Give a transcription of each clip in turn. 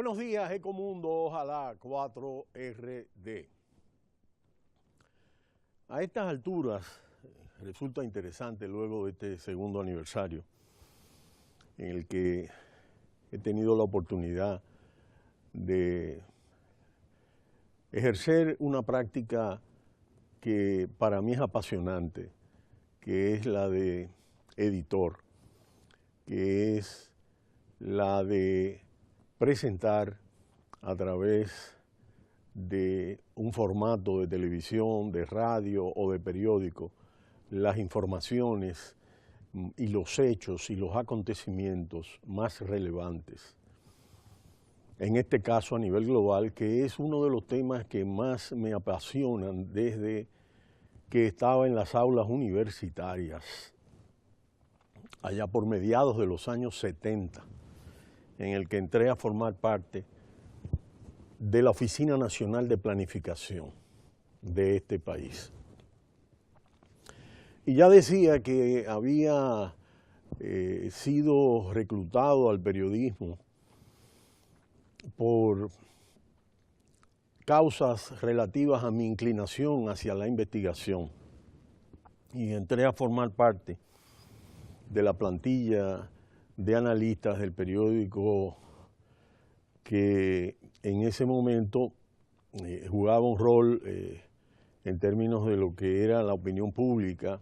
Buenos días, Ecomundo, ojalá 4RD. A estas alturas resulta interesante, luego de este segundo aniversario, en el que he tenido la oportunidad de ejercer una práctica que para mí es apasionante, que es la de editor, que es la de presentar a través de un formato de televisión, de radio o de periódico las informaciones y los hechos y los acontecimientos más relevantes. En este caso a nivel global, que es uno de los temas que más me apasionan desde que estaba en las aulas universitarias, allá por mediados de los años 70, en el que entré a formar parte de la Oficina Nacional de Planificación de este país. Y ya decía que había sido reclutado al periodismo por causas relativas a mi inclinación hacia la investigación. Y entré a formar parte de la plantilla de analistas del periódico que en ese momento jugaba un rol en términos de lo que era la opinión pública,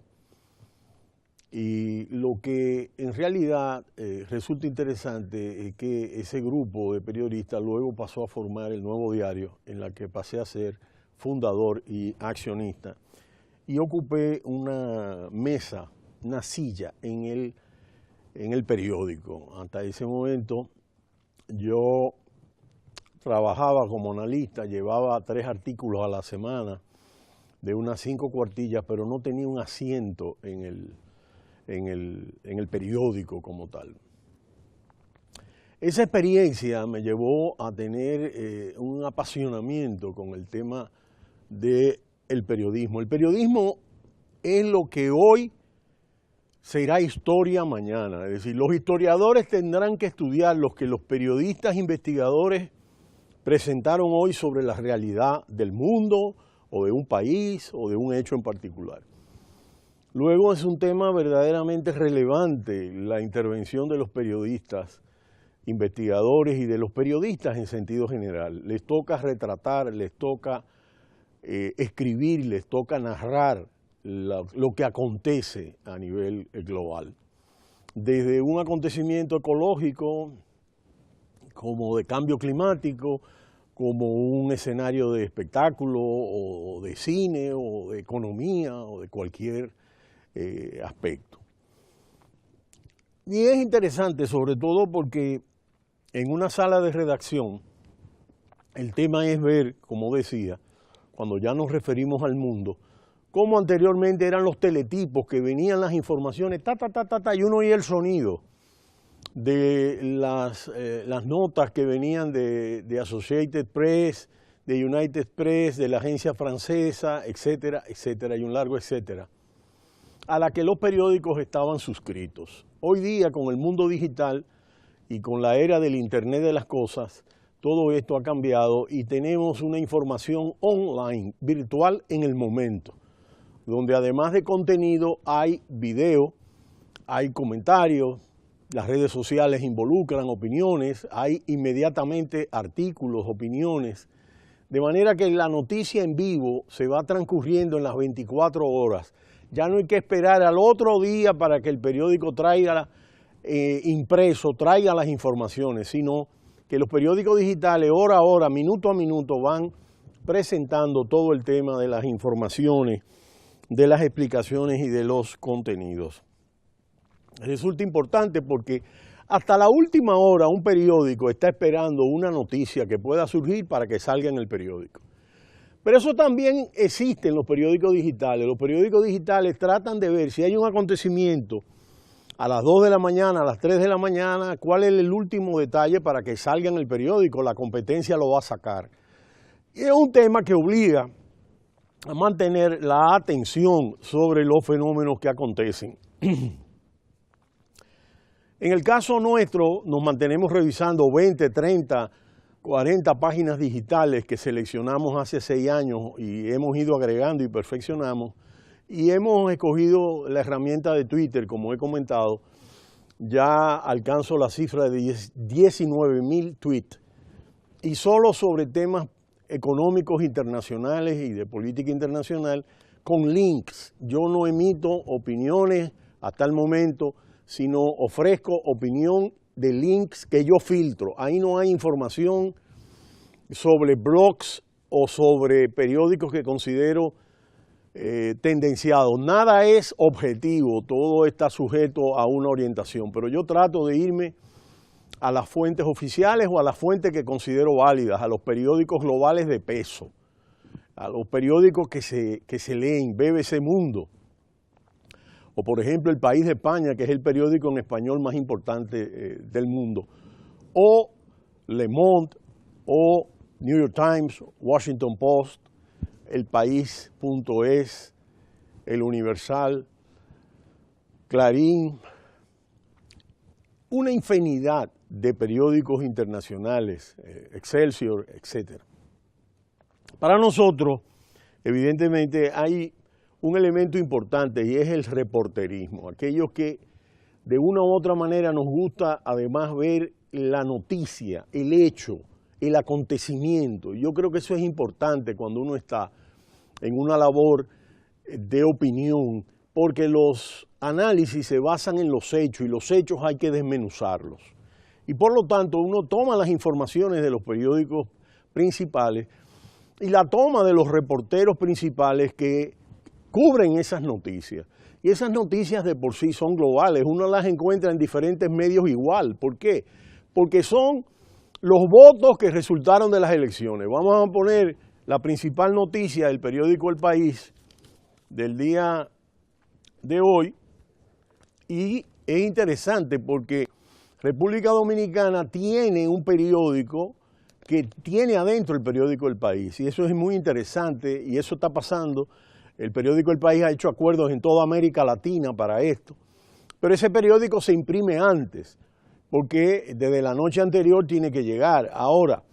y lo que en realidad resulta interesante es que ese grupo de periodistas luego pasó a formar el Nuevo Diario, en la que pasé a ser fundador y accionista, y ocupé una mesa, una silla en el periódico. Hasta ese momento yo trabajaba como analista, llevaba 3 artículos a la semana de unas 5 cuartillas, pero no tenía un asiento en el periódico como tal. Esa experiencia me llevó a tener un apasionamiento con el tema del periodismo. El periodismo es lo que hoy será historia mañana. Es decir, los historiadores tendrán que estudiar lo que los periodistas investigadores presentaron hoy sobre la realidad del mundo o de un país o de un hecho en particular. Luego es un tema verdaderamente relevante la intervención de los periodistas investigadores y de los periodistas en sentido general. Les toca retratar, les toca escribir, les toca narrar lo que acontece a nivel global. Desde un acontecimiento ecológico, como de cambio climático, como un escenario de espectáculo o de cine o de economía o de cualquier aspecto. Y es interesante sobre todo porque en una sala de redacción el tema es ver, como decía, cuando ya nos referimos al mundo, como anteriormente eran los teletipos que venían las informaciones, y uno oía el sonido de las notas que venían de Associated Press, de United Press, de la agencia francesa, etcétera, etcétera, y un largo etcétera, a la que los periódicos estaban suscritos. Hoy día, con el mundo digital y con la era del Internet de las cosas, todo esto ha cambiado y tenemos una información online, virtual en el momento, donde además de contenido hay video, hay comentarios, las redes sociales involucran opiniones, hay inmediatamente artículos, opiniones, de manera que la noticia en vivo se va transcurriendo en las 24 horas. Ya no hay que esperar al otro día para que el periódico traiga impreso, traiga las informaciones, sino que los periódicos digitales hora a hora, minuto a minuto van presentando todo el tema de las informaciones, de las explicaciones y de los contenidos. Resulta importante porque hasta la última hora un periódico está esperando una noticia que pueda surgir para que salga en el periódico. Pero eso también existe en los periódicos digitales. Los periódicos digitales tratan de ver si hay un acontecimiento a las 2 de la mañana, a las 3 de la mañana, cuál es el último detalle para que salga en el periódico, la competencia lo va a sacar. Y es un tema que obliga a mantener la atención sobre los fenómenos que acontecen. En el caso nuestro nos mantenemos revisando 20, 30 40 páginas digitales que seleccionamos hace 6 años y hemos ido agregando y perfeccionamos. Y hemos escogido la herramienta de Twitter, como he comentado. Ya alcanzo la cifra de 19.000 tweets. Y solo sobre temas económicos internacionales y de política internacional, con links. Yo no emito opiniones hasta el momento, sino ofrezco opinión de links que yo filtro. Ahí no hay información sobre blogs o sobre periódicos que considero tendenciados. Nada es objetivo, todo está sujeto a una orientación, pero yo trato de irme a las fuentes oficiales o a las fuentes que considero válidas, a los periódicos globales de peso, a los periódicos que se leen, BBC Mundo, o por ejemplo El País de España, que es el periódico en español más importante del mundo, o Le Monde, o New York Times, Washington Post, El País.es, El Universal, Clarín, una infinidad de periódicos internacionales, Excelsior, etc. Para nosotros, evidentemente, hay un elemento importante y es el reporterismo, aquellos que de una u otra manera nos gusta además ver la noticia, el hecho, el acontecimiento. Yo creo que eso es importante cuando uno está en una labor de opinión, porque los análisis se basan en los hechos y los hechos hay que desmenuzarlos. Y por lo tanto uno toma las informaciones de los periódicos principales y la toma de los reporteros principales que cubren esas noticias. Y esas noticias de por sí son globales, uno las encuentra en diferentes medios igual. ¿Por qué? Porque son los votos que resultaron de las elecciones. Vamos a poner la principal noticia del periódico El País del día de hoy, y es interesante porque República Dominicana tiene un periódico que tiene adentro el periódico El País, y eso es muy interesante y eso está pasando. El periódico El País ha hecho acuerdos en toda América Latina para esto, pero ese periódico se imprime antes, porque desde la noche anterior tiene que llegar. Ahora,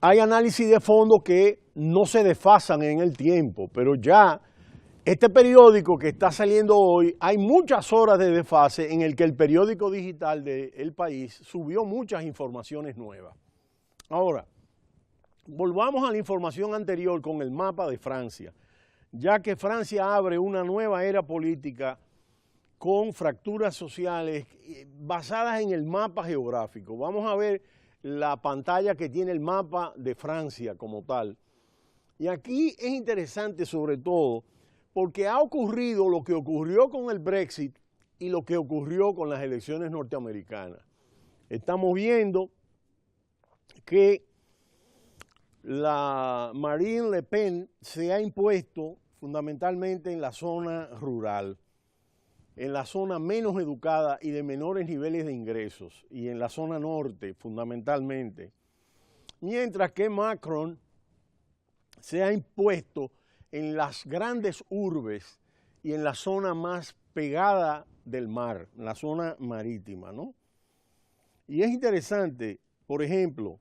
hay análisis de fondo que no se desfasan en el tiempo, pero ya este periódico que está saliendo hoy, hay muchas horas de desfase en el que el periódico digital de El País subió muchas informaciones nuevas. Ahora, volvamos a la información anterior con el mapa de Francia, ya que Francia abre una nueva era política con fracturas sociales basadas en el mapa geográfico. Vamos a ver la pantalla que tiene el mapa de Francia como tal. Y aquí es interesante sobre todo porque ha ocurrido lo que ocurrió con el Brexit y lo que ocurrió con las elecciones norteamericanas. Estamos viendo que la Marine Le Pen se ha impuesto fundamentalmente en la zona rural, en la zona menos educada y de menores niveles de ingresos, y en la zona norte fundamentalmente, mientras que Macron se ha impuesto en las grandes urbes y en la zona más pegada del mar, en la zona marítima, ¿no? Y es interesante, por ejemplo,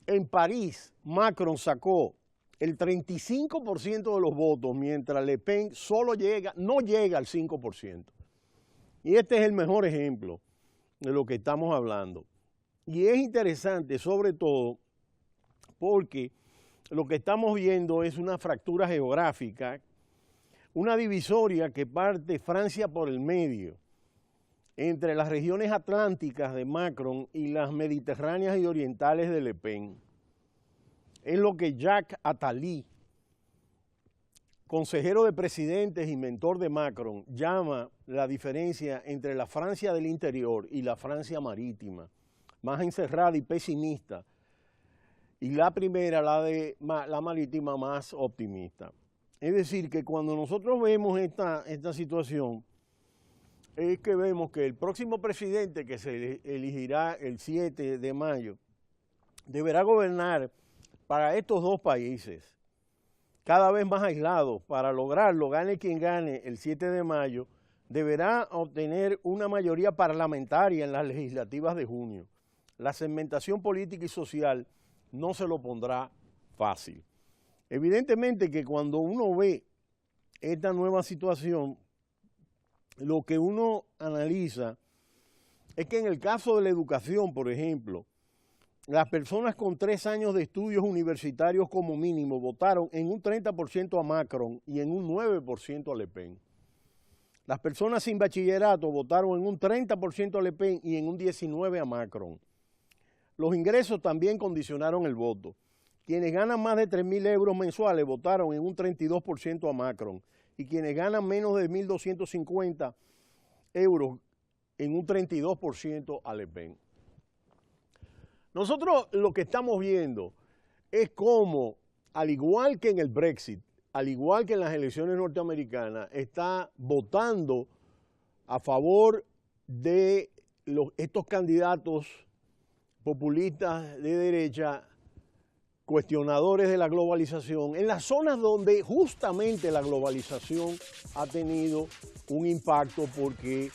en París Macron sacó el 35% de los votos, mientras Le Pen no llega al 5%. Y este es el mejor ejemplo de lo que estamos hablando. Y es interesante sobre todo porque lo que estamos viendo es una fractura geográfica, una divisoria que parte Francia por el medio, entre las regiones atlánticas de Macron y las mediterráneas y orientales de Le Pen. Es lo que Jacques Attali, consejero de presidentes y mentor de Macron, llama la diferencia entre la Francia del interior y la Francia marítima, más encerrada y pesimista, y la primera, la marítima, más optimista. Es decir, que cuando nosotros vemos esta situación, es que vemos que el próximo presidente que se elegirá el 7 de mayo deberá gobernar para estos dos países, cada vez más aislados. Para lograrlo, gane quien gane el 7 de mayo, deberá obtener una mayoría parlamentaria en las legislativas de junio. La segmentación política y social no se lo pondrá fácil. Evidentemente que cuando uno ve esta nueva situación, lo que uno analiza es que en el caso de la educación, por ejemplo, las personas con 3 años de estudios universitarios como mínimo votaron en un 30% a Macron y en un 9% a Le Pen. Las personas sin bachillerato votaron en un 30% a Le Pen y en un 19% a Macron. Los ingresos también condicionaron el voto. Quienes ganan más de 3.000 euros mensuales votaron en un 32% a Macron y quienes ganan menos de 1.250 euros en un 32% a Le Pen. Nosotros lo que estamos viendo es cómo, al igual que en el Brexit, al igual que en las elecciones norteamericanas, está votando a favor de estos candidatos populistas de derecha, cuestionadores de la globalización, en las zonas donde justamente la globalización ha tenido un impacto porque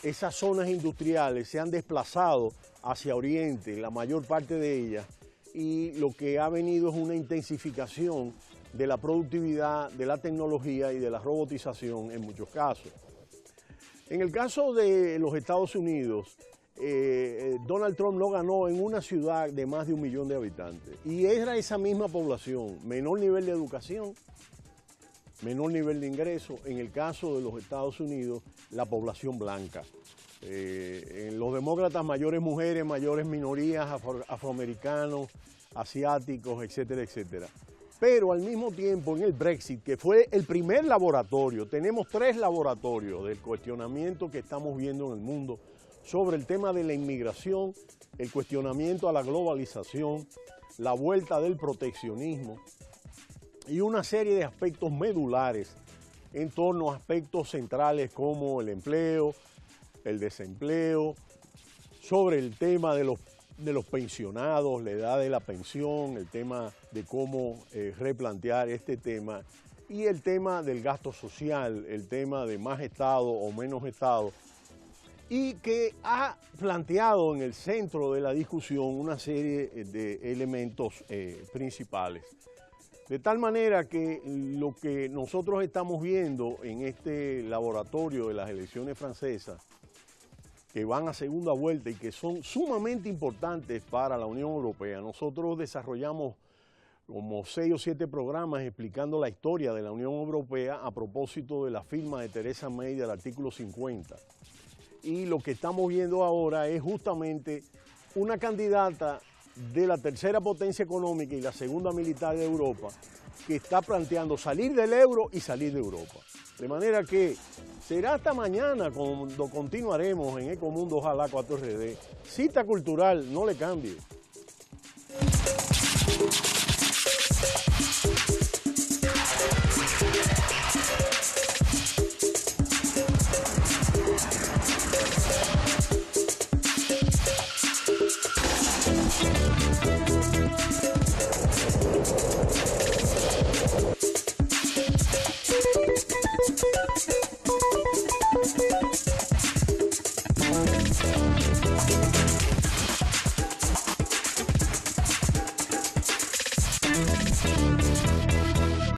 esas zonas industriales se han desplazado hacia Oriente, la mayor parte de ellas, y lo que ha venido es una intensificación de la productividad, de la tecnología y de la robotización en muchos casos. En el caso de los Estados Unidos, Donald Trump lo ganó en una ciudad de más de 1 millón de habitantes y era esa misma población, menor nivel de educación, menor nivel de ingreso. En el caso de los Estados Unidos, la población blanca. En los demócratas, mayores mujeres, mayores minorías, afroamericanos, asiáticos, etcétera, etcétera. Pero al mismo tiempo en el Brexit, que fue el primer laboratorio, tenemos 3 laboratorios del cuestionamiento que estamos viendo en el mundo sobre el tema de la inmigración, el cuestionamiento a la globalización, la vuelta del proteccionismo y una serie de aspectos medulares en torno a aspectos centrales como el empleo, el desempleo, sobre el tema de los pensionados, la edad de la pensión, el tema de cómo replantear este tema y el tema del gasto social, el tema de más Estado o menos Estado, y que ha planteado en el centro de la discusión una serie de elementos principales. De tal manera que lo que nosotros estamos viendo en este laboratorio de las elecciones francesas, que van a segunda vuelta y que son sumamente importantes para la Unión Europea, nosotros desarrollamos como 6 o 7 programas explicando la historia de la Unión Europea a propósito de la firma de Theresa May del artículo 50. Y lo que estamos viendo ahora es justamente una candidata de la tercera potencia económica y la segunda militar de Europa que está planteando salir del euro y salir de Europa. De manera que será hasta mañana cuando continuaremos en Ecomundo Ojalá 4RD. Cita cultural, no le cambie.